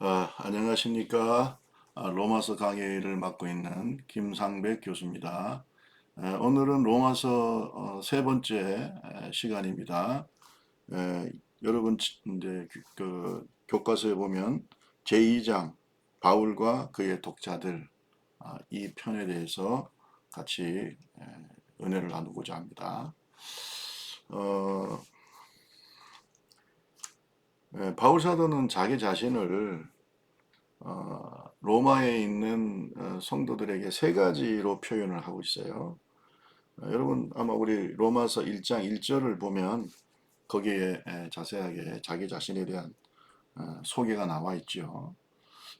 안녕하십니까. 로마서 강의를 맡고 있는 김상백 교수입니다. 오늘은 로마서 세 번째 시간입니다. 여러분, 이제 교과서에 보면 제2장 바울과 그의 독자들 이 편에 대해서 같이 은혜를 나누고자 합니다. 어, 바울 사도는 자기 자신을 로마에 있는 성도들에게 세 가지로 표현을 하고 있어요. 여러분 아마 우리 로마서 1장 1절을 보면 거기에 자세하게 자기 자신에 대한 소개가 나와 있죠.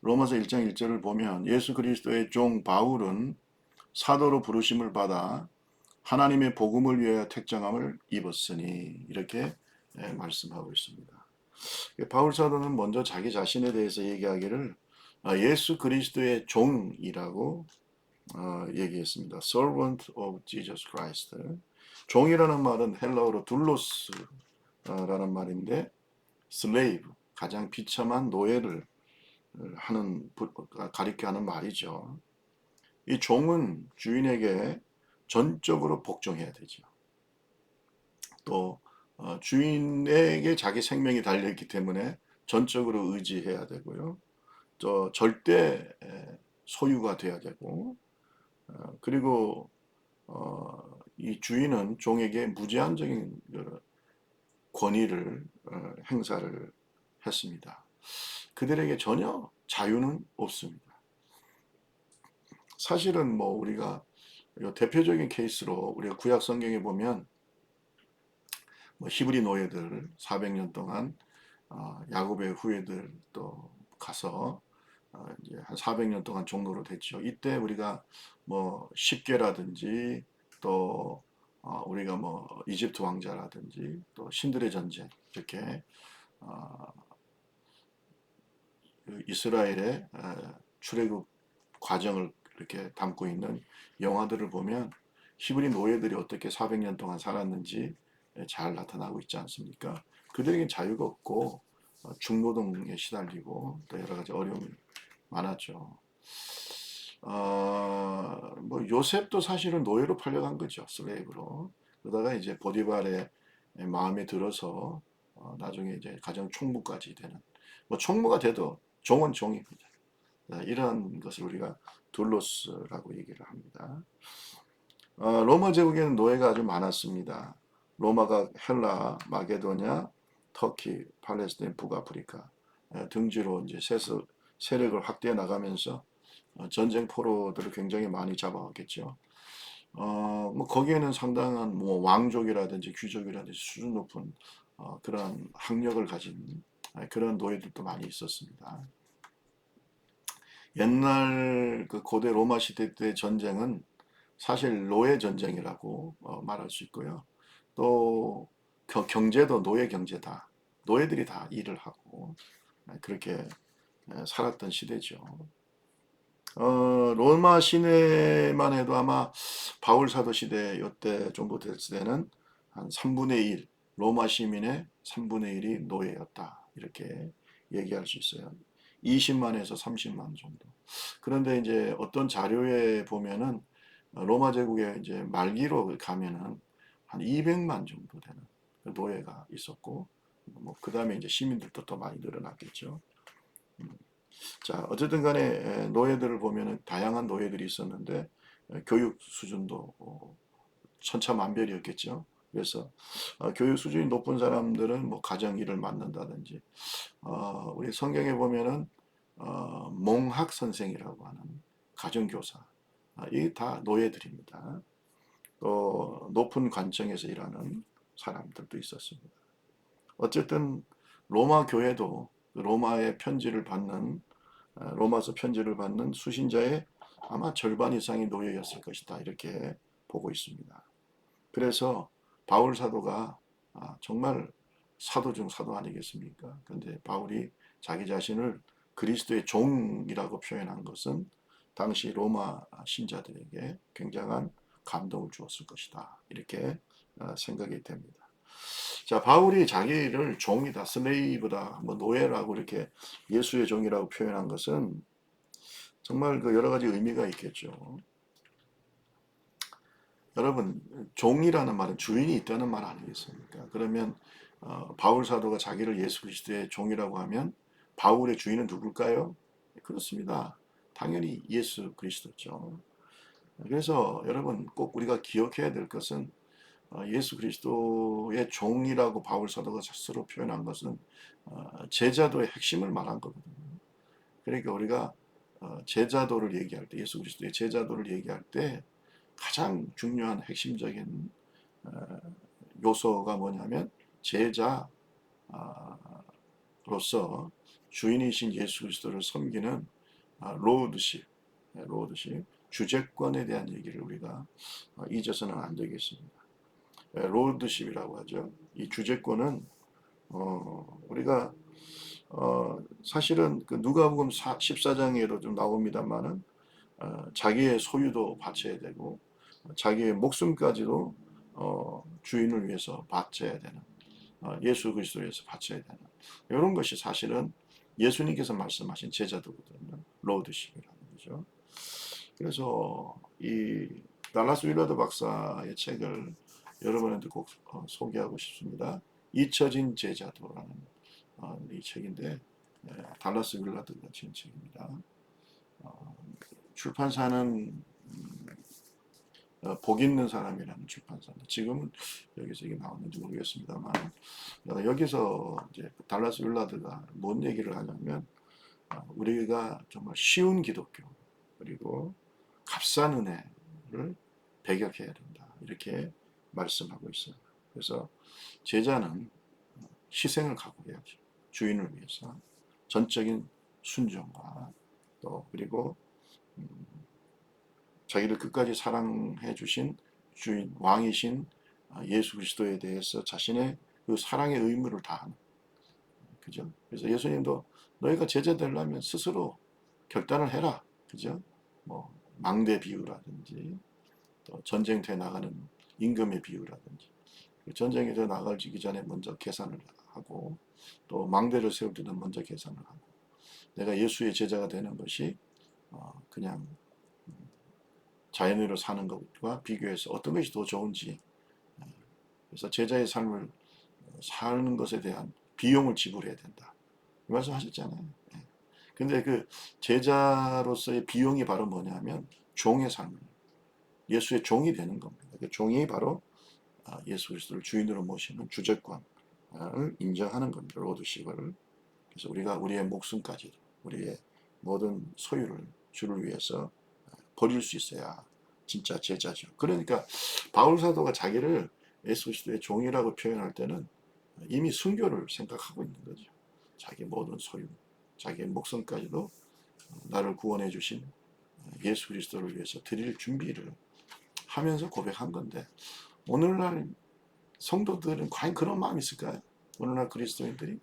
로마서 1장 1절을 보면 예수 그리스도의 종 바울은 사도로 부르심을 받아 하나님의 복음을 위하여 택정함을 입었으니 이렇게 말씀하고 있습니다. 바울 사도는 먼저 자기 자신에 대해서 얘기하기를 예수 그리스도의 종이라고 얘기했습니다. Servant of Jesus Christ. 종이라는 말은 헬라어로 둘로스라는 말인데 slave, 가장 비참한 노예를 가리켜 하는 말이죠. 이 종은 주인에게 전적으로 복종해야 되죠. 또 주인에게 자기 생명이 달려있기 때문에 전적으로 의지해야 되고요. 또 절대 소유가 돼야 되고 그리고 이 주인은 종에게 무제한적인 권위를 행사를 했습니다. 그들에게 전혀 자유는 없습니다. 사실은 뭐 우리가 대표적인 케이스로 우리가 구약 성경에 보면 뭐 히브리 노예들 400년 동안 야곱의 후예들 또 가서 이제 한 400년 동안 종로로 됐죠. 이때 우리가 뭐 십계라든지 또 우리가 뭐 이집트 왕자라든지 또 신들의 전쟁 이렇게 어, 그 이스라엘의 출애굽 과정을 이렇게 담고 있는 영화들을 보면 히브리 노예들이 어떻게 400년 동안 살았는지 잘 나타나고 있지 않습니까? 그들에겐 자유가 없고 중노동에 시달리고 또 여러 가지 어려움이 많았죠. 뭐 요셉도 사실은 노예로 팔려간 거죠. 슬레이브로. 그러다가 이제 보디발의 마음에 들어서 나중에 이제 가정 총무까지 되는 뭐 총무가 돼도 종은 종입니다. 이런 것을 우리가 둘로스라고 얘기를 합니다. 로마 제국에는 노예가 아주 많았습니다. 로마가 헬라, 마게도냐, 터키, 팔레스타인, 북아프리카 등지로 이제 세력을 확대해 나가면서 전쟁 포로들을 굉장히 많이 잡아왔겠죠. 뭐 거기에는 상당한 뭐 왕족이라든지 귀족이라든지 수준 높은 그런 학력을 가진 그런 노예들도 많이 있었습니다. 옛날 그 고대 로마 시대 때 전쟁은 사실 노예 전쟁이라고 말할 수 있고요. 또 경제도 노예 경제다. 노예들이 다 일을 하고 그렇게 살았던 시대죠. 로마 시내만 해도 아마 바울 사도 시대 이때 정도 됐을 때는 한 3분의 1, 로마 시민의 3분의 1이 노예였다. 이렇게 얘기할 수 있어요. 20만에서 30만 정도. 그런데 이제 어떤 자료에 보면은 로마 제국의 이제 말기로 가면은 한 200만 정도 되는 그 노예가 있었고, 뭐 그 다음에 이제 시민들도 또 많이 늘어났겠죠. 자, 어쨌든 간에 노예들을 보면은 다양한 노예들이 있었는데 교육 수준도 천차만별이었겠죠. 그래서 교육 수준이 높은 사람들은 뭐 가정 일을 맡는다든지 우리 성경에 보면은 몽학 선생이라고 하는 가정교사 이게 다 노예들입니다. 또 높은 관청에서 일하는 사람들도 있었습니다. 어쨌든 로마 교회도 로마의 편지를 받는 로마서 편지를 받는 수신자의 아마 절반 이상이 노예였을 것이다 이렇게 보고 있습니다. 그래서 바울 사도가 정말 사도 중 사도 아니겠습니까? 그런데 바울이 자기 자신을 그리스도의 종이라고 표현한 것은 당시 로마 신자들에게 굉장한 감동을 주었을 것이다. 이렇게 생각이 됩니다. 자, 바울이 자기를 종이다, 슬레이브다, 뭐 노예라고 이렇게 예수의 종이라고 표현한 것은 정말 그 여러 가지 의미가 있겠죠. 여러분, 종이라는 말은 주인이 있다는 말 아니겠습니까? 그러면 바울 사도가 자기를 예수 그리스도의 종이라고 하면 바울의 주인은 누굴까요? 그렇습니다. 당연히 예수 그리스도죠. 그래서 여러분 꼭 우리가 기억해야 될 것은 예수 그리스도의 종이라고 바울 사도가 스스로 표현한 것은 제자도의 핵심을 말한 거거든요. 그러니까 우리가 제자도를 얘기할 때, 예수 그리스도의 제자도를 얘기할 때 가장 중요한 핵심적인 요소가 뭐냐면 제자로서 주인이신 예수 그리스도를 섬기는 로드십, 로드십, 주재권에 대한 얘기를 우리가 잊어서는 안 되겠습니다. 로드십이라고 하죠. 이 주재권은 우리가 사실은 그 누가복음 14장에도 좀 나옵니다만은 자기의 소유도 바쳐야 되고 자기의 목숨까지도 주인을 위해서 바쳐야 되는 예수 그리스도를 위해서 바쳐야 되는 이런 것이 사실은 예수님께서 말씀하신 제자도거든요. 로드십이라는 거죠. 그래서 이 달라스 윌러드 박사의 책을 여러분한테 꼭 소개하고 싶습니다. 잊혀진 제자도라는 이 책인데 달라스 윌러드가 지은 책입니다. 출판사는 복 있는 사람이라는 출판사인데 지금은 여기서 이게 나오는지 모르겠습니다만 여기서 이제 달라스 윌라드가 뭔 얘기를 하냐면 우리가 정말 쉬운 기독교 그리고 값싼 은혜를 배격해야 된다 이렇게 말씀하고 있어요. 그래서 제자는 희생을 각오해야죠. 주인을 위해서 전적인 순종과 또 그리고 자기를 끝까지 사랑해 주신 주인 왕이신 예수 그리스도에 대해서 자신의 그 사랑의 의무를 다하는 그죠? 그래서 예수님도 너희가 제자 되려면 스스로 결단을 해라. 그죠? 뭐 망대 비유라든지 또 전쟁터에 나가는 임금의 비유라든지 전쟁에서 나가기 전에 먼저 계산을 하고 또 망대를 세울 때는 먼저 계산을 하고 내가 예수의 제자가 되는 것이 그냥 자연으로 사는 것과 비교해서 어떤 것이 더 좋은지 그래서 제자의 삶을 사는 것에 대한 비용을 지불해야 된다. 이 말씀 하셨잖아요. 근데 그 제자로서의 비용이 바로 뭐냐면 종의 삶을 예수의 종이 되는 겁니다. 그 종이 바로 예수 그리스도를 주인으로 모시는 주재권을 인정하는 겁니다. 로드십을. 그래서 우리가 우리의 목숨까지도 우리의 모든 소유를 주를 위해서 버릴 수 있어야 진짜 제자죠. 그러니까 바울 사도가 자기를 예수 그리스도의 종이라고 표현할 때는 이미 순교를 생각하고 있는 거죠. 자기 모든 소유, 자기의 목숨까지도 나를 구원해 주신 예수 그리스도를 위해서 드릴 준비를 하면서 고백한 건데 오늘날 성도들은 과연 그런 마음이 있을까요? 오늘날 그리스도인들이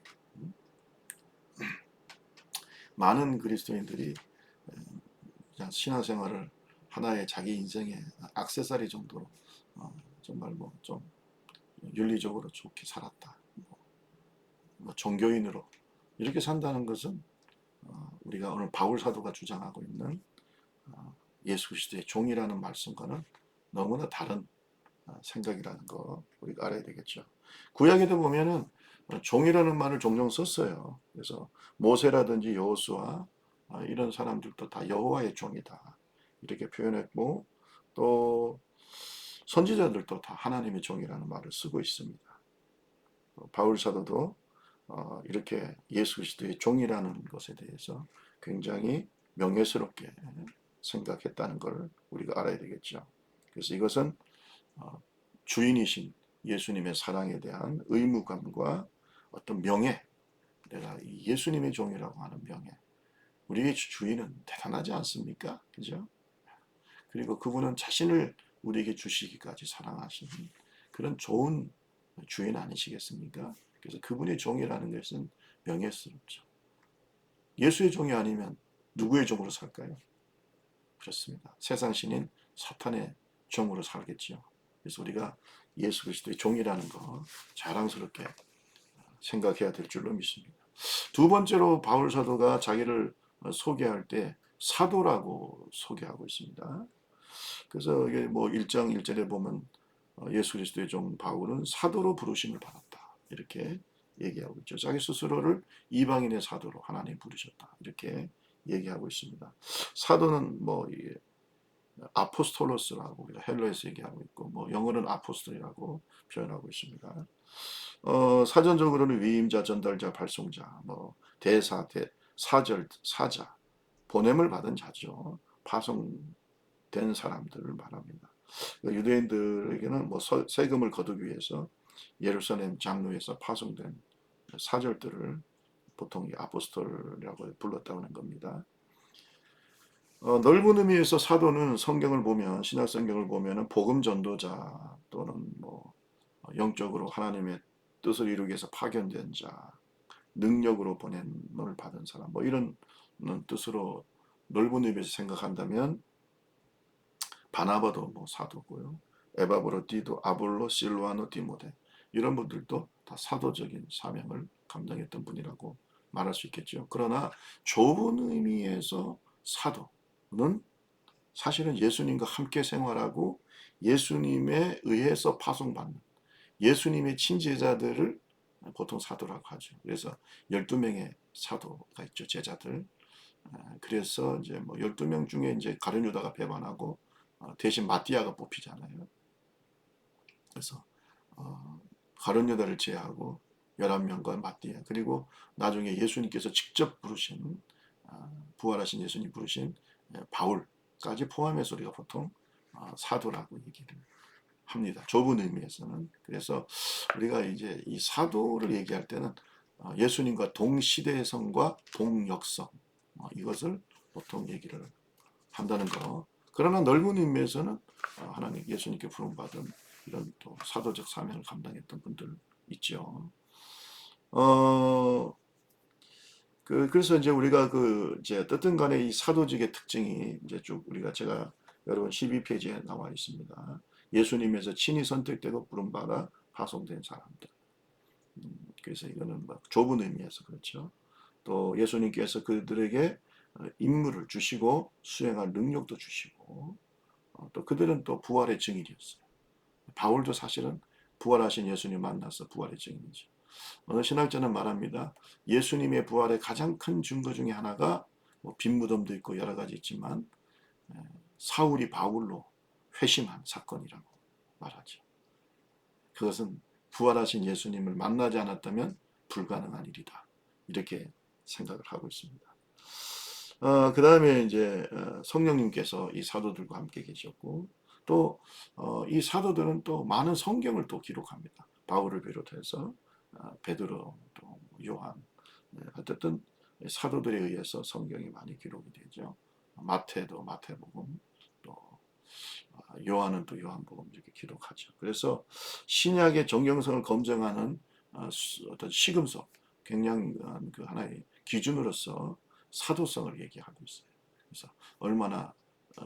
많은 그리스도인들이 신앙생활을 하나의 자기 인생의 액세서리 정도로 정말 뭐 좀 윤리적으로 좋게 살았다. 뭐 종교인으로 이렇게 산다는 것은 우리가 오늘 바울 사도가 주장하고 있는 예수 그리스도의 종이라는 말씀과는 너무나 다른 생각이라는 거 우리가 알아야 되겠죠. 구약에도 보면은 종이라는 말을 종종 썼어요. 그래서 모세라든지 여호수아 이런 사람들도 다 여호와의 종이다 이렇게 표현했고 또 선지자들도 다 하나님의 종이라는 말을 쓰고 있습니다. 바울 사도도 이렇게 예수 그리스도의 종이라는 것에 대해서 굉장히 명예스럽게 생각했다는 걸 우리가 알아야 되겠죠. 그래서 이것은 주인이신 예수님의 사랑에 대한 의무감과 어떤 명예, 내가 예수님의 종이라고 하는 명예. 우리의 주인은 대단하지 않습니까? 그죠? 그리고 그분은 자신을 우리에게 주시기까지 사랑하시는 그런 좋은 주인 아니시겠습니까? 그래서 그분의 종이라는 것은 명예스럽죠. 예수의 종이 아니면 누구의 종으로 살까요? 그렇습니다. 세상 신인 사탄의 종으로 살겠지요. 그래서 우리가 예수 그리스도의 종이라는 거 자랑스럽게 생각해야 될 줄로 믿습니다. 두 번째로 바울 사도가 자기를 소개할 때 사도라고 소개하고 있습니다. 그래서 이게 뭐 1장 1절에 보면 예수 그리스도의 종 바울은 사도로 부르심을 받았다. 이렇게 얘기하고 있죠. 자기 스스로를 이방인의 사도로 하나님 부르셨다. 이렇게 얘기하고 있습니다. 사도는 뭐 아포스톨로스라고 헬러에서 얘기하고 있고 뭐 영어로는 아포스톨이라고 표현하고 있습니다. 사전적으로는 위임자, 전달자, 발송자, 뭐 대사, 사절, 사자, 보냄을 받은 자죠. 파송된 사람들을 말합니다. 유대인들에게는 뭐 세금을 거두기 위해서 예루살렘 장로에서 파송된 사절들을 보통 아포스톨이라고 불렀다고 하는 겁니다. 넓은 의미에서 사도는 성경을 보면 신약 성경을 보면은 복음 전도자 또는 뭐 영적으로 하나님의 뜻을 이루기 위해서 파견된 자, 능력으로 보냄을 받은 사람, 뭐 이런 뜻으로 넓은 의미에서 생각한다면 바나바도 뭐 사도고요. 에바브로, 디도, 아볼로, 실루아노, 디모데 이런 분들도 다 사도적인 사명을 감당했던 분이라고 말할 수 있겠죠. 그러나 좁은 의미에서 사도는 사실은 예수님과 함께 생활하고 예수님에 의해서 파송받는 예수님의 친제자들을 보통 사도라고 하죠. 그래서 12명의 사도가 있죠. 제자들. 그래서 이제 뭐 12명 중에 이제 가룟 유다가 배반하고 대신 마띠아가 뽑히잖아요. 그래서 가룟 유다를 제외하고 11명과 마띠아 그리고 나중에 예수님께서 직접 부르신 부활하신 예수님 부르신 바울까지 포함해서 우리가 보통 사도라고 얘기를 합니다. 좁은 의미에서는. 그래서 우리가 이제 이 사도를 얘기할 때는 예수님과 동시대성과 동역성 이것을 보통 얘기를 한다는 거. 그러나 넓은 의미에서는 하나님 예수님께 부름받은 이런 또 사도적 사명을 감당했던 분들 있죠. 그래서 이제 우리가 이제 어떻든 간에 이 사도직의 특징이 이제 쭉 제가 여러분 12페이지에 나와 있습니다. 예수님에서 친히 선택되고 부름받아 파송된 사람들. 그래서 이거는 막 좁은 의미에서 그렇죠. 또 예수님께서 그들에게 임무를 주시고 수행할 능력도 주시고 또 그들은 또 부활의 증인이었어요. 바울도 사실은 부활하신 예수님 만나서 부활의 증인이죠. 어느 신학자는 말합니다. 예수님의 부활의 가장 큰 증거 중에 하나가 뭐 빈무덤도 있고 여러 가지 있지만 사울이 바울로 회심한 사건이라고 말하죠. 그것은 부활하신 예수님을 만나지 않았다면 불가능한 일이다. 이렇게 생각을 하고 있습니다. 그 다음에 이제 성령님께서 이 사도들과 함께 계셨고 또 이 사도들은 또 많은 성경을 또 기록합니다. 바울을 비롯해서 베드로 또 요한 어쨌든 사도들에 의해서 성경이 많이 기록이 되죠. 마태도 마태복음 또 요한은 또 요한복음 이렇게 기록하죠. 그래서 신약의 정경성을 검증하는 어떤 시금석 굉장히 그 하나의 기준으로서 사도성을 얘기하고 있어요. 그래서 얼마나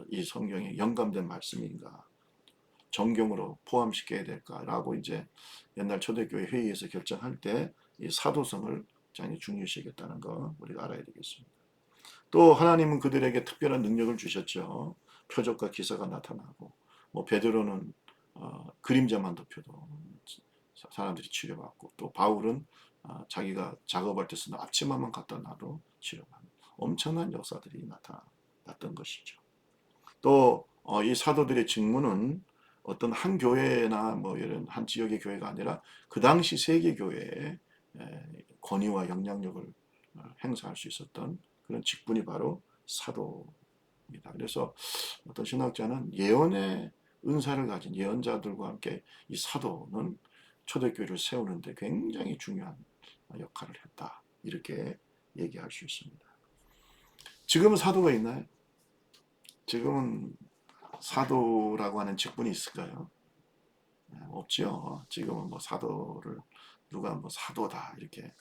이 성경에 영감된 말씀인가 정경으로 포함시켜야 될까라고 이제 옛날 초대교회 회의에서 결정할 때 이 사도성을 굉장히 중요시 여겼다는 거 우리가 알아야 되겠습니다. 또 하나님은 그들에게 특별한 능력을 주셨죠. 표적과 기사가 나타나고 뭐 베드로는 그림자만 덮여도 사람들이 치료받고 또 바울은 자기가 작업할 때 쓰는 앞치마만 갖다 놔도 치료받는 엄청난 역사들이 나타났던 것이죠. 또 이 사도들의 직무는 어떤 한 교회나 뭐 이런 한 지역의 교회가 아니라 그 당시 세계 교회의 권위와 영향력을 행사할 수 있었던 그런 직분이 바로 사도입니다. 그래서 어떤 신학자는 예언의 은사를 가진 예언자들과 함께 이 사도는 초대교회를 세우는데 굉장히 중요한 역할을 했다. 이렇게 얘기할 수 있습니다. 지금은 사도가 있나요? 지금은 사도라고 하는 직분이 있을까요? 없죠. 지금은 뭐 사도를 누가 뭐 사도다 이렇게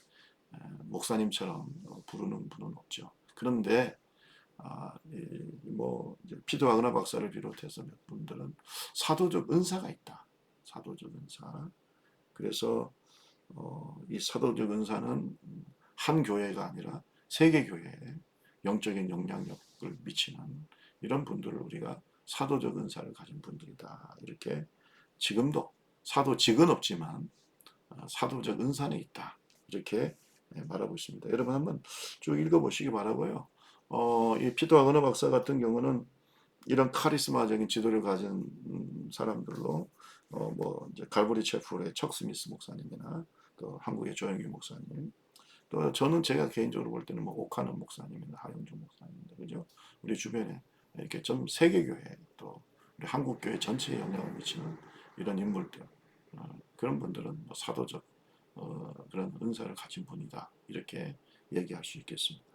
목사님처럼 부르는 분은 없죠. 그런데 뭐 피도 아그나 박사를 비롯해서 몇 분들은 사도적 은사가 있다. 사도적 은사. 그래서 이 사도적 은사는 한 교회가 아니라 세계 교회에 영적인 영향력을 미치는 이런 분들을 우리가 사도적 은사를 가진 분들이다. 이렇게 지금도 사도직은 없지만 사도적 은사는 있다. 이렇게 말하고 있습니다. 여러분 한번 쭉 읽어보시기 바라고요. 이 피터 와그너 박사 같은 경우는 이런 카리스마적인 지도를 가진 사람들로 뭐 이제 갈보리 채플의 척 스미스 목사님이나 또 한국의 조영규 목사님, 또 저는 제가 개인적으로 볼 때는 뭐 오카는 목사님이나 하영준 목사님인데 그죠? 우리 주변에 이렇게 좀 세계교회 또 우리 한국교회 전체에 영향을 미치는 이런 인물들, 그런 분들은 뭐 사도적 그런 은사를 가진 분이다 이렇게 얘기할 수 있겠습니다.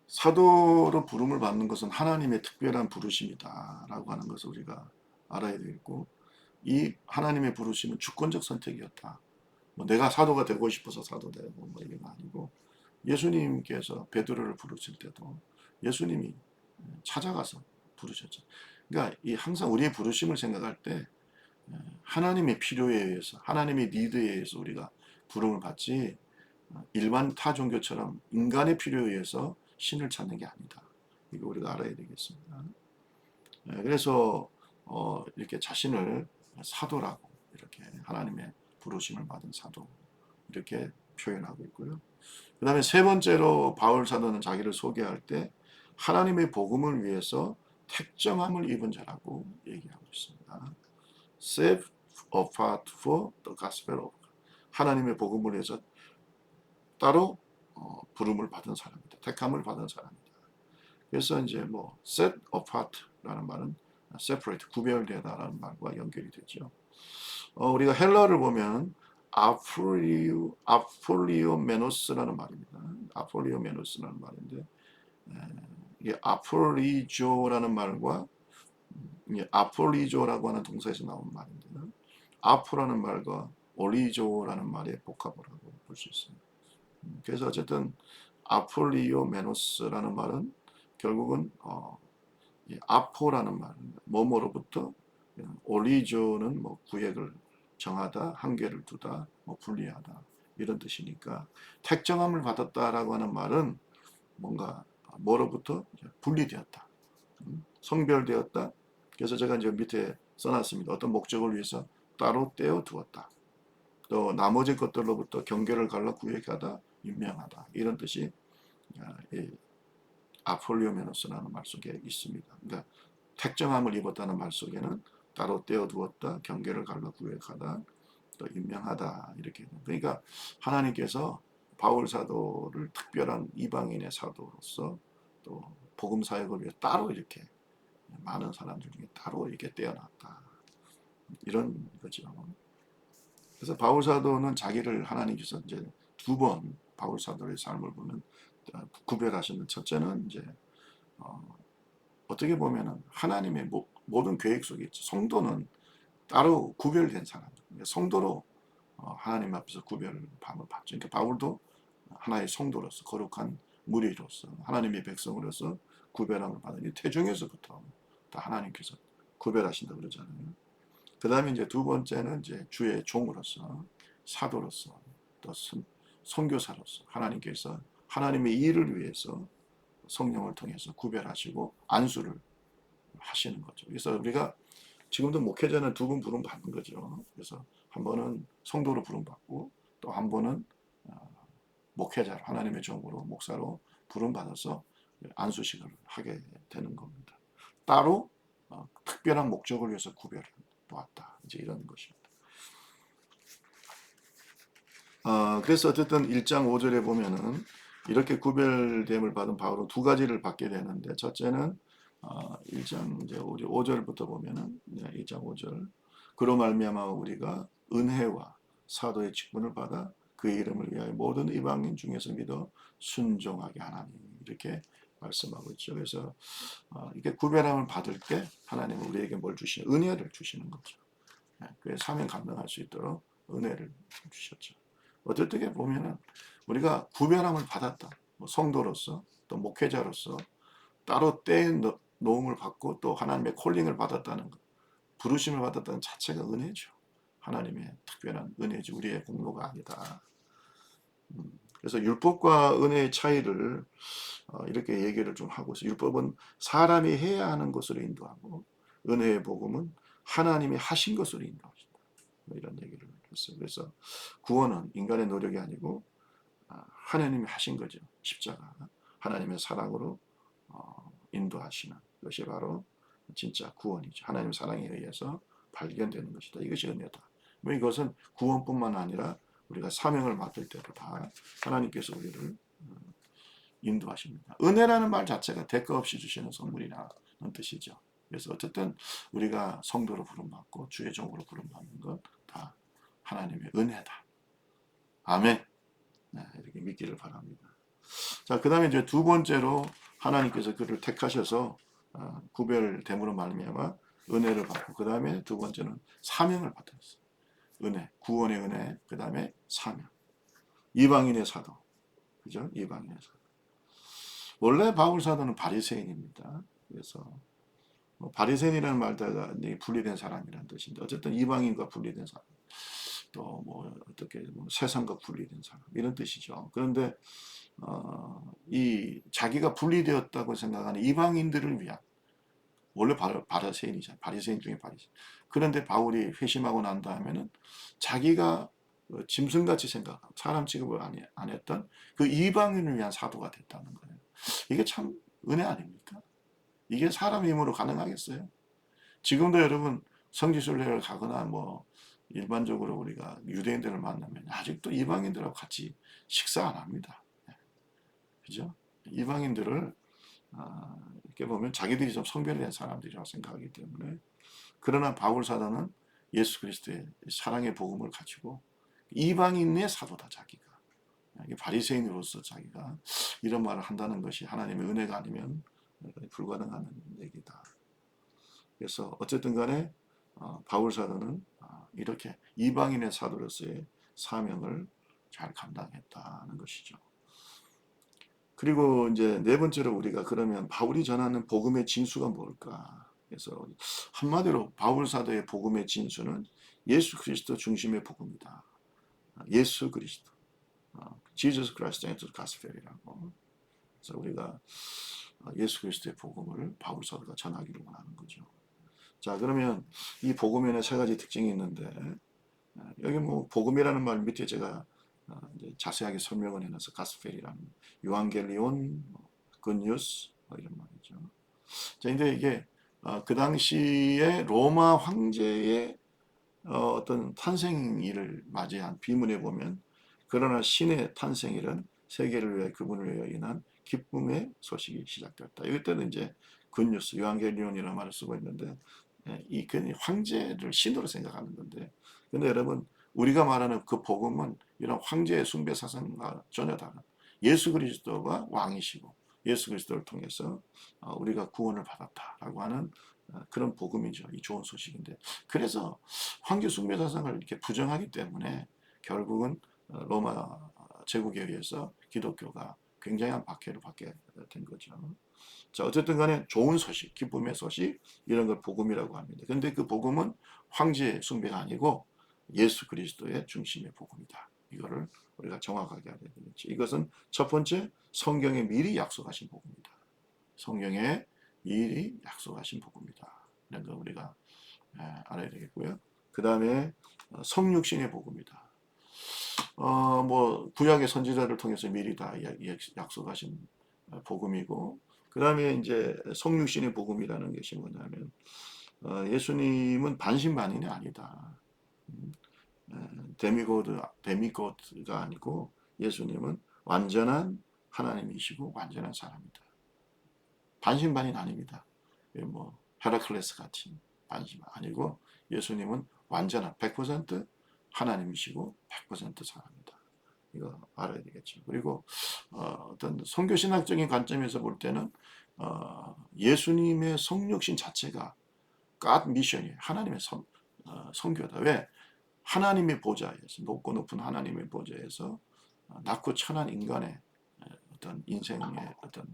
사도로 부름을 받는 것은 하나님의 특별한 부르심이다라고 하는 것을 우리가 알아야 되겠고, 이 하나님의 부르심은 주권적 선택이었다. 뭐 내가 사도가 되고 싶어서 사도 되고 뭐 이게 아니고, 예수님께서 베드로를 부르실 때도 예수님이 찾아가서 부르셨죠. 그러니까 이 항상 우리의 부르심을 생각할 때 하나님의 필요에 의해서, 하나님의 니드에 의해서 우리가 부름을 받지, 일반 타 종교처럼 인간의 필요에 의해서 신을 찾는 게 아니다. 이거 우리가 알아야 되겠습니다. 그래서 이렇게 자신을 사도라고, 이렇게 하나님의 부르심을 받은 사도 이렇게 표현하고 있고요. 그 다음에 세 번째로 바울 사도는 자기를 소개할 때 하나님의 복음을 위해서 택정함을 입은 자라고 얘기하고 있습니다. Set apart for the gospel of God. 하나님의 복음을 위해서 따로 부름을 받은 사람이다. 택함을 받은 사람이다. 그래서 이제 뭐 set apart라는 말은 separate, 구별되다라는 말과 연결이 되죠. 우리가 헬라를 보면 아폴리오메노스라는 말입니다. 아폴리오메노스라는 말인데, 이게 아폴리조라는 말과 아폴리조라고 하는 동사에서 나온 말인데요. 아포라는 말과 올리조라는 말의 복합어라고 볼 수 있습니다. 그래서 어쨌든 아폴리오메노스라는 말은 결국은 아포라는 말, 뭐뭐로부터, 올리조는 뭐 구획을 정하다, 한계를 두다, 뭐 분리하다 이런 뜻이니까, 택정함을 받았다라고 하는 말은 뭔가 뭐로부터 분리되었다, 성별되었다. 그래서 제가 이제 밑에 써놨습니다. 어떤 목적을 위해서 따로 떼어 두었다. 또 나머지 것들로부터 경계를 갈라 구획하다, 임명하다 이런 뜻이 아폴리오메노스라는 말 속에 있습니다. 그러니까 택정함을 입었다는 말 속에는 따로 떼어 두었다, 경계를 갈라 구획하다, 또 임명하다 이렇게. 그러니까 하나님께서 바울 사도를 특별한 이방인의 사도로서 또 복음 사역을 위해 따로 이렇게 많은 사람들 중에 따로 이렇게 떼어놨다 이런 거죠. 그래서 바울 사도는 자기를 하나님께서 이제 두 번 바울 사도의 삶을 보면 구별하시는, 첫째는 이제 어떻게 보면은 하나님의 모든 계획 속에 있죠. 성도는 따로 구별된 사람, 성도로 하나님 앞에서 구별을 받죠. 그러니까 바울도 하나의 성도로서, 거룩한 무리로서, 하나님의 백성으로서 구별함을 받으니 태중에서부터 다 하나님께서 구별하신다 그러잖아요. 그 다음에 이제 두 번째는 이제 주의 종으로서, 사도로서, 또 선교사로서 하나님께서 하나님의 일을 위해서 성령을 통해서 구별하시고 안수를 하시는 거죠. 그래서 우리가 지금도 목회자는 두 분 부름 받는 거죠. 그래서 한 번은 성도로 부름 받고 또 한 번은 목회자로, 하나님의 종으로, 목사로 부름 받아서 안수식을 하게 되는 겁니다. 따로 특별한 목적을 위해서 구별해 보았다. 이제 이런 것입니다. 그래서 어쨌든 1장 5절에 보면은 이렇게 구별됨을 받은 바울은 두 가지를 받게 되는데, 첫째는 1장 이제 5절부터 보면은 1장 5절, 그로 말미암아 우리가 은혜와 사도의 직분을 받아 그의 이름을 위하여 모든 이방인 중에서 믿어 순종하게 하나니, 이렇게 말씀하고 있죠. 그래서 이렇게 구별함을 받을 때 하나님은 우리에게 뭘 주시는, 은혜를 주시는 거죠. 그의 사명 감당할 수 있도록 은혜를 주셨죠. 어떻게 보면은 우리가 구별함을 받았다. 뭐 성도로서, 또 목회자로서, 따로 때에 놓음을 받고 또 하나님의 콜링을 받았다는 것, 부르심을 받았다는 자체가 은혜죠. 하나님의 특별한 은혜지 우리의 공로가 아니다. 그래서 율법과 은혜의 차이를 이렇게 얘기를 좀 하고 있어요. 율법은 사람이 해야 하는 것으로 인도하고 은혜의 복음은 하나님이 하신 것으로 인도하신다. 뭐 이런 얘기를 했어요. 그래서 구원은 인간의 노력이 아니고 하나님이 하신 거죠. 십자가 하나님의 사랑으로 인도하시는 것이 바로 진짜 구원이죠. 하나님의 사랑에 의해서 발견되는 것이다. 이것이 은혜다. 뭐 이것은 구원뿐만 아니라 우리가 사명을 맡을 때도 다 하나님께서 우리를 인도하십니다. 은혜라는 말 자체가 대가 없이 주시는 선물이라는 뜻이죠. 그래서 어쨌든 우리가 성도로 부름받고 주의 종으로 부름받는 것 다 하나님의 은혜다. 아멘. 네, 이렇게 믿기를 바랍니다. 자, 그 다음에 이제 두 번째로 하나님께서 그를 택하셔서 구별됨으로 말미암아 은혜를 받고 그 다음에 두 번째는 사명을 받았어요. 은혜, 구원의 은혜, 그 다음에 사명. 이방인의 사도, 그죠? 이방인의 사도. 원래 바울 사도는 바리새인입니다. 그래서 바리새인이라는 말다가 분리된 사람이라는 뜻인데 어쨌든 이방인과 분리된 사람, 또 뭐 어떻게 세상과 분리된 사람 이런 뜻이죠. 그런데 이 자기가 분리되었다고 생각하는 이방인들을 위한 원래 바리새인이잖아요. 바리새인 중에 바리새인. 그런데 바울이 회심하고 난 다음에는 자기가 짐승같이 생각하고 사람 취급을 안 했던 그 이방인을 위한 사도가 됐다는 거예요. 이게 참 은혜 아닙니까? 이게 사람 힘으로 가능하겠어요? 지금도 여러분 성지순례를 가거나 뭐 일반적으로 우리가 유대인들을 만나면 아직도 이방인들하고 같이 식사 안 합니다. 그죠? 이방인들을 이렇게 보면 자기들이 좀 성별된 사람들이라고 생각하기 때문에 그러나 바울 사도는 예수 그리스도의 사랑의 복음을 가지고 이방인의 사도다 자기가. 바리새인으로서 자기가 이런 말을 한다는 것이 하나님의 은혜가 아니면 불가능한 얘기다. 그래서 어쨌든 간에 바울 사도는 이렇게 이방인의 사도로서의 사명을 잘 감당했다는 것이죠. 그리고 이제 네 번째로 우리가 그러면 바울이 전하는 복음의 진수가 뭘까? 그래서 한마디로 바울 사도의 복음의 진수는 예수 그리스도 중심의 복음이다. 예수 그리스도, Jesus Christ and the Gospel이라고. 그래서 우리가 예수 그리스도의 복음을 바울 사도가 전하기를 원하는 거죠. 자, 그러면 이 복음에는 세 가지 특징이 있는데 여기 뭐 복음이라는 말 밑에 제가 이제 자세하게 설명을 해놔서 가스펠이라는 유앙겔리온, 굿뉴스 이런 말이죠. 자, 근데 이게 그 당시에 로마 황제의 어떤 탄생일을 맞이한 비문에 보면 그러나 신의 탄생일은 세계를 위해 그분을 위하여 인한 기쁨의 소식이 시작됐다. 이때는 이제 굿뉴스, 유앙겔리온이라는 말을 쓰고 있는데 이 황제를 신으로 생각하는 건데, 근데 여러분 우리가 말하는 그 복음은 이런 황제의 숭배 사상과 전혀 다른 예수 그리스도가 왕이시고 예수 그리스도를 통해서 우리가 구원을 받았다라고 하는 그런 복음이죠. 이 좋은 소식인데, 그래서 황제 숭배 사상을 이렇게 부정하기 때문에 결국은 로마 제국에 의해서 기독교가 굉장한 박해를 받게 된 거죠. 자, 어쨌든 간에 좋은 소식, 기쁨의 소식, 이런 걸 복음이라고 합니다. 근데 그 복음은 황제의 숭배가 아니고 예수 그리스도의 중심의 복음이다. 이거를 우리가 정확하게 알아야 되겠죠. 이것은 첫 번째, 성경에 미리 약속하신 복음이다. 성경에 미리 약속하신 복음이다. 이런 거 우리가 알아야 되겠고요. 그 다음에 성육신의 복음이다. 뭐 구약의 선지자를 통해서 미리 다 약속하신 복음이고, 그 다음에 이제 성육신의 복음이라는 것이 뭐냐면 예수님은 반신반인이 아니다. 데미고드가 아니고 예수님은 완전한 하나님이시고 완전한 사람이다. 반신반인 아닙니다. 뭐 헤라클레스 같은 반신 아니고 예수님은 완전한 100% 하나님이시고 100% 사람이다. 이거 알아야 되겠죠. 그리고 어떤 선교신학적인 관점에서 볼 때는 예수님의 성육신 자체가 God 미션이에요. 하나님의 선교다. 왜? 하나님의 보좌에서, 높고 높은 하나님의 보좌에서 낮고 천한 인간의 어떤 인생의 어떤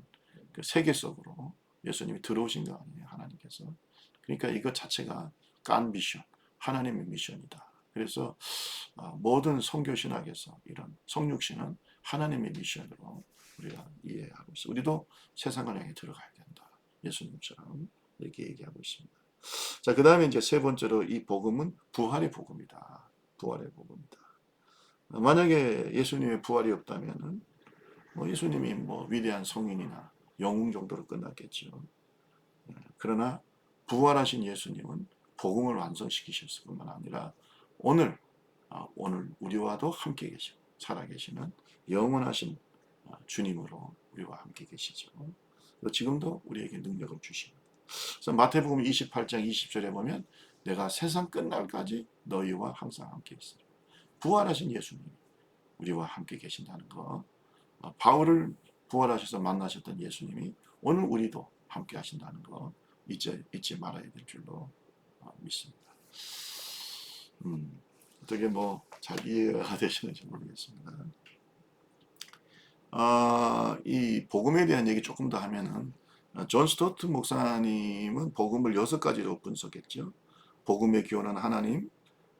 그 세계 속으로 예수님이 들어오신 거 아니에요, 하나님께서. 그러니까 이것 자체가 간 미션, 하나님의 미션이다. 그래서 모든 성교 신학에서 이런 성육신은 하나님의 미션으로 우리가 이해하고 있어. 우리도 세상을 향해 들어가야 된다. 예수님처럼 이렇게 얘기하고 있습니다. 자, 그 다음에 이제 세 번째로 이 복음은 부활의 복음이다. 부활의 복음이다. 만약에 예수님의 부활이 없다면은 뭐 예수님이 뭐 위대한 성인이나 영웅 정도로 끝났겠죠. 그러나 부활하신 예수님은 복음을 완성시키셨을 뿐만 아니라 오늘 오늘 우리와도 함께 계시고 살아계시는 영원하신 주님으로 우리와 함께 계시죠. 지금도 우리에게 능력을 주십니다. 그래서 마태복음 28장 20절에 보면 내가 세상 끝날까지 너희와 항상 함께 있으리. 부활하신 예수님이 우리와 함께 계신다는 거. 바울을 부활하셔서 만나셨던 예수님이 오늘 우리도 함께 하신다는 거 잊지 말아야 될 줄로 믿습니다. 어떻게 뭐 잘 이해가 되시는지 모르겠습니다. 이 복음에 대한 얘기 조금 더 하면은 존 스토트 목사님은 복음을 6가지로 분석했죠. 복음의 기원한 하나님,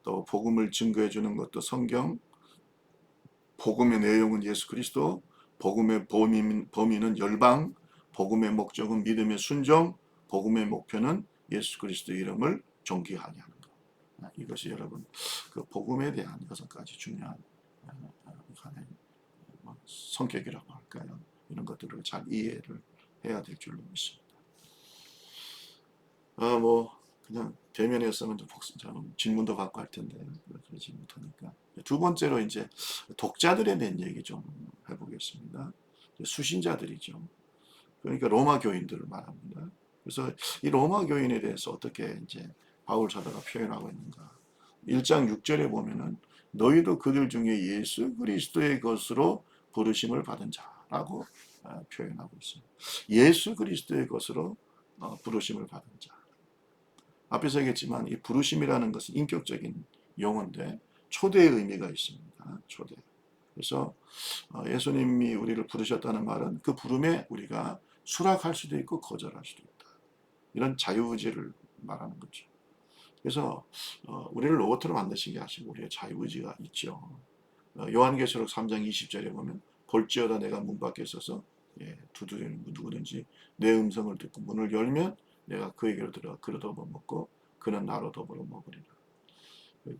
또 복음을 증거해 주는 것도 성경, 복음의 내용은 예수 그리스도, 복음의 범위는 열방, 복음의 목적은 믿음의 순종, 복음의 목표는 예수 그리스도의 이름을 존귀하게 하는 것. 이것이 여러분 그 복음에 대한 6가지 중요한 성격이라고 할까요? 이런 것들을 잘 이해를 해야 될 줄로 믿습니다. 뭐 그냥 대면이었으면 저는 질문도 받고 할 텐데 그러지 못하니까 두 번째로 이제 독자들에 대한 얘기 좀 해보겠습니다. 수신자들이죠. 그러니까 로마 교인들을 말합니다. 그래서 이 로마 교인에 대해서 어떻게 이제 바울 사도가 표현하고 있는가? 1장 6절에 보면은 너희도 그들 중에 예수 그리스도의 것으로 부르심을 받은 자라고 표현하고 있습니다. 예수 그리스도의 것으로 부르심을 받은 자. 앞에서 얘기했지만 이 부르심이라는 것은 인격적인 용어인데 초대의 의미가 있습니다. 초대. 그래서 예수님이 우리를 부르셨다는 말은 그 부름에 우리가 수락할 수도 있고 거절할 수도 있다. 이런 자유의지를 말하는 거죠. 그래서 우리를 로봇으로 만드시게 하시고 우리의 자유의지가 있죠. 요한계시록 3장 20절에 보면 볼지어다 내가 문 밖에 서서 두드리는 누구든지 내 음성을 듣고 문을 열면 내가 그에게로 들어가 그로 더불어 먹고 그는 나로 더불어 먹으리라.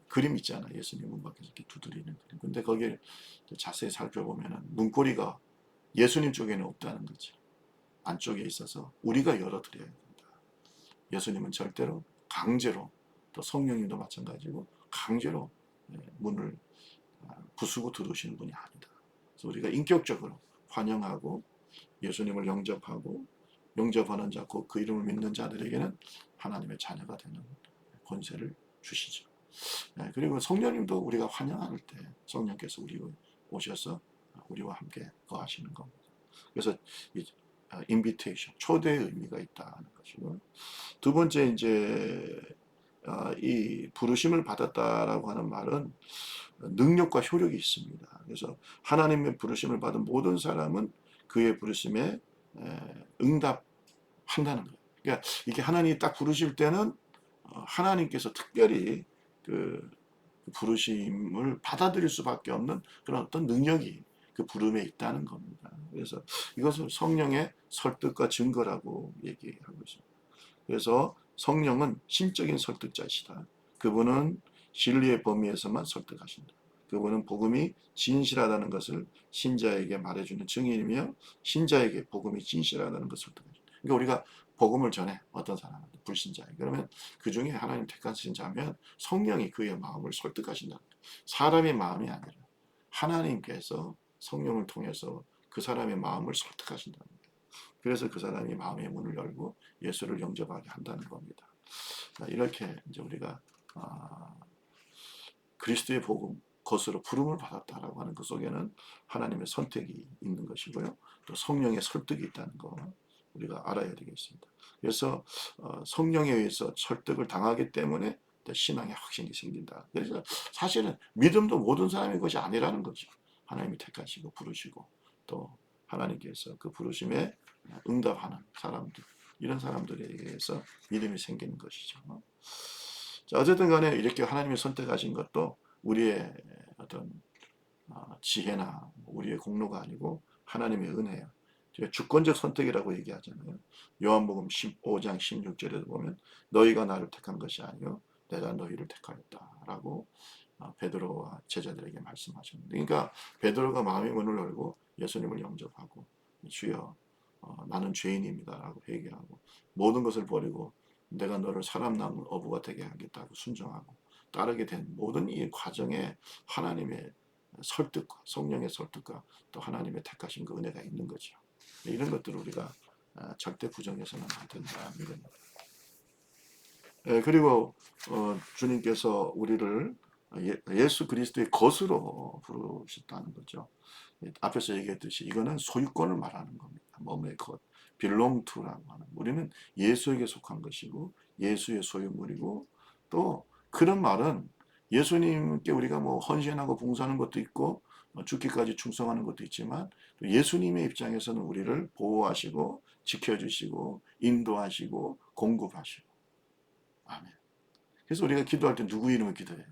그림 있잖아. 예수님 문 밖에서 이렇게 두드리는 그림. 근데 거기에 자세히 살펴보면 문고리가 예수님 쪽에는 없다는 거죠. 안쪽에 있어서 우리가 열어드려야 된다. 예수님은 절대로 강제로 또 성령님도 마찬가지고 강제로 문을 부수고 들어오시는 분이 아니다. 그래서 우리가 인격적으로 환영하고 예수님을 영접하는 자, 그 이름을 믿는 자들에게는 하나님의 자녀가 되는 권세를 주시죠. 그리고 성령님도 우리가 환영할 때 성령께서 우리가 오셔서 우리와 함께 거하시는 겁니다. 그래서 인비테이션, 초대의 의미가 있다는 것이고, 두 번째 이제 이 부르심을 받았다라고 하는 말은 능력과 효력이 있습니다. 그래서 하나님의 부르심을 받은 모든 사람은 그의 부르심에 응답한다는 거예요. 그러니까 이게 하나님이 딱 부르실 때는 하나님께서 특별히 그 부르심을 받아들일 수밖에 없는 그런 어떤 능력이 그 부름에 있다는 겁니다. 그래서 이것을 성령의 설득과 증거라고 얘기하고 있습니다. 그래서 성령은 신적인 설득자이시다. 그분은 진리의 범위에서만 설득하신다. 그분은 복음이 진실하다는 것을 신자에게 말해주는 증인이며 신자에게 복음이 진실하다는 것을 설득하신다. 그러니까 우리가 복음을 전해 어떤 사람한테 불신자에게 그러면 그 중에 하나님 택하신 자면 성령이 그의 마음을 설득하신다. 사람의 마음이 아니라 하나님께서 성령을 통해서 그 사람의 마음을 설득하신다. 그래서 그 사람이 마음의 문을 열고 예수를 영접하게 한다는 겁니다. 이렇게 이제 우리가 그리스도의 복음 것으로 부름을 받았다라고 하는 그 속에는 하나님의 선택이 있는 것이고요. 또 성령의 설득이 있다는 거 우리가 알아야 되겠습니다. 그래서 성령에 의해서 설득을 당하기 때문에 신앙의 확신이 생긴다. 그래서 사실은 믿음도 모든 사람의 것이 아니라는 거죠. 하나님이 택하시고 부르시고 또 하나님께서 그 부르심에 응답하는 사람들 이런 사람들에게서 믿음이 생기는 것이죠. 자, 어쨌든 간에 이렇게 하나님이 선택하신 것도 우리의 어떤 지혜나 우리의 공로가 아니고 하나님의 은혜예요. 제가 주권적 선택이라고 얘기하잖아요. 요한복음 15장 16절에도 보면 너희가 나를 택한 것이 아니요 내가 너희를 택하였다라고 베드로와 제자들에게 말씀하셨는데, 그러니까 베드로가 마음의 문을 열고 예수님을 영접하고 주여 나는 죄인입니다라고 회개하고 모든 것을 버리고 내가 너를 사람 낳는 어부가 되게 하겠다고 순종하고 따르게 된 모든 이 과정에 하나님의 설득과 성령의 설득과 또 하나님의 택하신 그 은혜가 있는 거죠. 이런 것들을 우리가 절대 부정해서는 안 된다. 그리고 주님께서 우리를 예수 그리스도의 것으로 부르셨다는 거죠. 앞에서 얘기했듯이 이거는 소유권을 말하는 겁니다. 몸의 것, belong to라고 하는. 우리는 예수에게 속한 것이고 예수의 소유물이고, 또 그런 말은 예수님께 우리가 뭐 헌신하고 봉사하는 것도 있고 죽기까지 충성하는 것도 있지만, 또 예수님의 입장에서는 우리를 보호하시고 지켜주시고 인도하시고 공급하시고. 아멘. 그래서 우리가 기도할 때 누구 이름을 기도해요?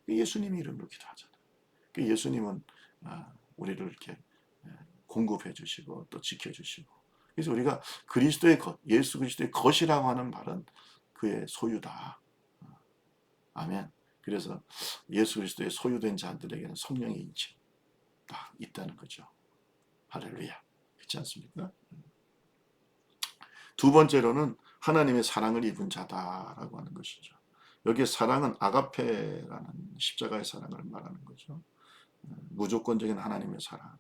예수님 이름으로 기도하잖아요. 예수님은 우리를 이렇게 공급해 주시고 또 지켜 주시고. 그래서 우리가 그리스도의 것, 예수 그리스도의 것이라고 하는 말은 그의 소유다. 아멘. 그래서 예수 그리스도의 소유된 자들에게는 성령의 인치가 있다는 거죠. 할렐루야. 그렇지 않습니까? 두 번째로는 하나님의 사랑을 입은 자다라고 하는 것이죠. 여기에 사랑은 아가페라는 십자가의 사랑을 말하는 거죠. 무조건적인 하나님의 사랑,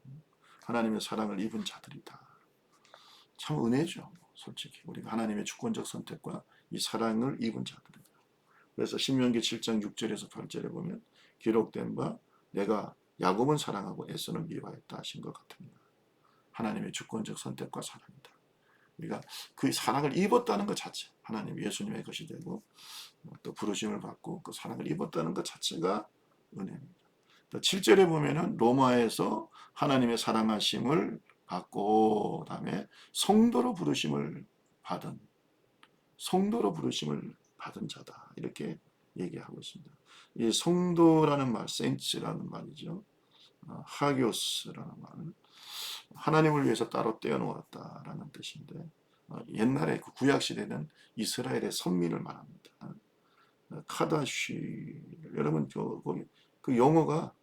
하나님의 사랑을 입은 자들이다. 참 은혜죠. 솔직히 우리가 하나님의 주권적 선택과 이 사랑을 입은 자들이다. 그래서 신명기 7장 6절에서 8절에 보면 기록된 바 내가 야곱은 사랑하고 에서는 미워했다 하신 것 같습니다. 하나님의 주권적 선택과 사랑이다. 우리가 그 사랑을 입었다는 것 자체, 하나님 예수님의 것이 되고 또 부르심을 받고 그 사랑을 입었다는 것 자체가 은혜입니다. 또 7절에 보면은 로마에서 하나님의 사랑하심을 받고 그다음에 성도로 부르심을 받은 자다, 이렇게 얘기하고 있습니다. 이 성도라는 말, saints라는 말이죠. 하기오스라는 말, 하나님을 위해서 따로 떼어놓았다라는 뜻인데, 옛날에 그 구약 시대는 이스라엘의 선민을 말합니다. 카다시, 여러분 거기 그 용어가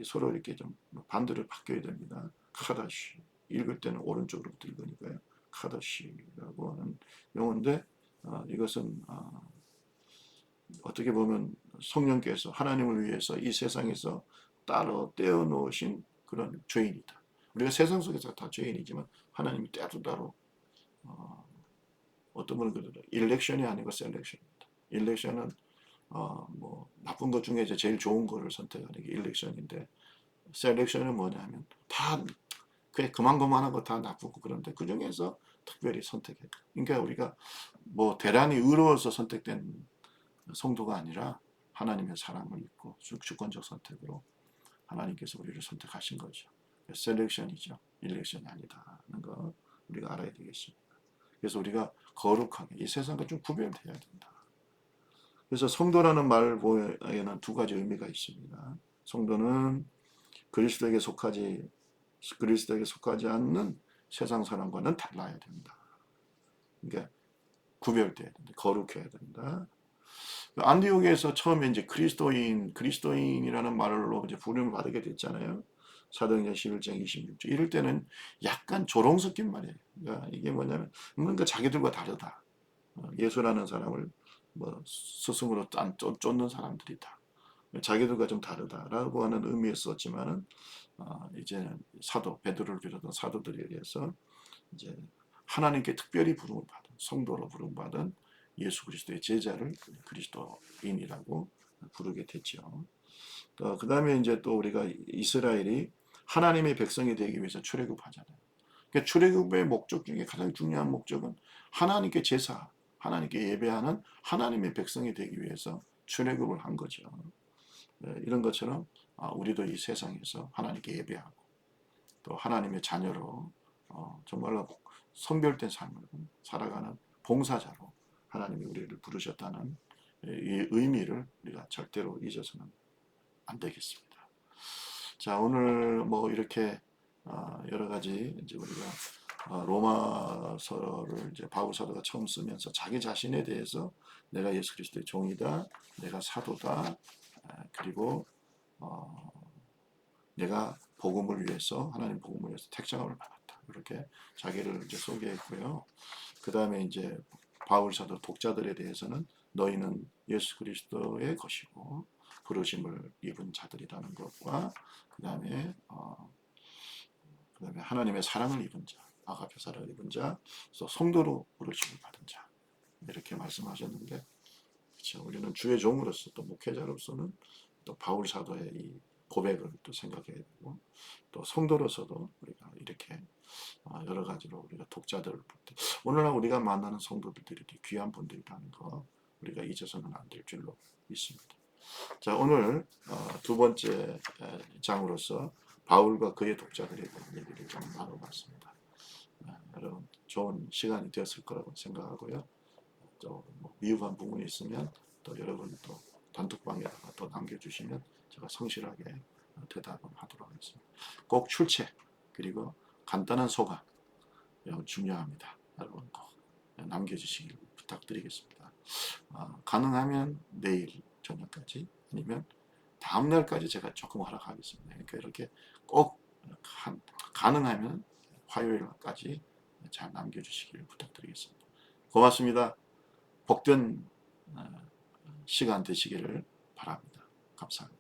서로 이렇게 좀 반대로 바뀌어야 됩니다. 카다시, 읽을 때는 오른쪽으로부터 읽으니까요. 카다시라고 하는 용어인데, 이것은 어떻게 보면 성령께서 하나님을 위해서 이 세상에서 따로 떼어놓으신 그런 죄인이다. 우리가 세상 속에서 다 죄인이지만 하나님이 따로 어떤 분은 그러더라고요. 일렉션이 아니고 셀렉션입니다. 일렉션은 뭐 나쁜 것 중에 이제 제일 좋은 거를 선택하는 게 일렉션인데, 셀렉션은 뭐냐면 다 그래 그만한 거 다 나쁘고 그런데 그 중에서 특별히 선택해. 그러니까 우리가 뭐 대단히 의로워서 선택된 성도가 아니라 하나님의 사랑을 입고 주권적 선택으로 하나님께서 우리를 선택하신 거죠. 셀렉션이죠. 일렉션이 아니다는 거 우리가 알아야 되겠습니다. 그래서 우리가 거룩하게 이 세상과 좀 구별돼야 된다. 그래서 성도라는 말에는 두 가지 의미가 있습니다. 성도는 그리스도에게 속하지 않는 세상 사람과는 달라야 된다. 그러니까 구별돼야 된다. 거룩해야 된다. 안디옥에서 처음에 이제 그리스도인이라는 말로 이제 부름을 받게 됐잖아요. 사도행전 11장 26절. 이럴 때는 약간 조롱 섞인 말이에요. 그러니까 이게 뭐냐면 뭔가 자기들과 다르다. 예수라는 사람을 뭐 스승으로 쫓는 사람들이다. 자기들과 좀 다르다라고 하는 의미였었지만은 이제는 사도 베드로를 비롯한 사도들에 의해서 이제 하나님께 특별히 부름을 받은 성도로 부름받은 예수 그리스도의 제자를 그리스도인이라고 부르게 됐죠. 그 다음에 이제 또 우리가 이스라엘이 하나님의 백성이 되기 위해서 출애굽하잖아요. 그러니까 출애굽의 목적 중에 가장 중요한 목적은 하나님께 제사, 하나님께 예배하는 하나님의 백성이 되기 위해서 출애굽을 한 거죠. 이런 것처럼 우리도 이 세상에서 하나님께 예배하고 또 하나님의 자녀로 정말로 성별된 삶을 살아가는 봉사자로 하나님이 우리를 부르셨다는 이 의미를 우리가 절대로 잊어서는 안 되겠습니다. 자, 오늘 뭐 이렇게 여러 가지 이제 우리가 로마서를 이제 바울 사도가 처음 쓰면서 자기 자신에 대해서 내가 예수 그리스도의 종이다, 내가 사도다, 그리고 내가 복음을 위해서 하나님 복음을 위해서 택장을 받았다. 이렇게 자기를 이제 소개했고요. 그 다음에 이제 바울 사도 독자들에 대해서는 너희는 예수 그리스도의 것이고 부르심을 입은 자들이라는 것과 그다음에 하나님의 사랑을 입은 자, 아가페 사랑을 입은 자, 또 성도로 부르심을 받은 자 이렇게 말씀하셨는데, 그렇죠. 우리는 주의 종으로서 또 목회자로서는 또 바울 사도의 이 고백을 또 생각해야 되고, 또 성도로서도 우리가 이렇게 여러 가지로 우리가 독자들을 볼 때, 오늘날 우리가 만나는 성도들이 이렇게 귀한 분들이라는 거 우리가 잊어서는 안 될 줄로 믿습니다. 자, 오늘 두 번째 장으로서 바울과 그의 독자들에 대한 얘기를 좀 나눠봤습니다. 여러분 좋은 시간이 되었을 거라고 생각하고요. 또뭐 미흡한 부분이 있으면 또 여러분 또 단톡방에다가 또 남겨주시면 제가 성실하게 대답을 하도록 하겠습니다. 꼭 출첵 그리고 간단한 소감 중요합니다. 여러분 꼭 남겨주시길 부탁드리겠습니다. 가능하면 내일 저녁까지 아니면 다음 날까지 제가 조금 허락하겠습니다. 그러니까 이렇게 꼭 가능하면 화요일까지 잘 남겨주시길 부탁드리겠습니다. 고맙습니다. 복된 시간 되시기를 바랍니다. 감사합니다.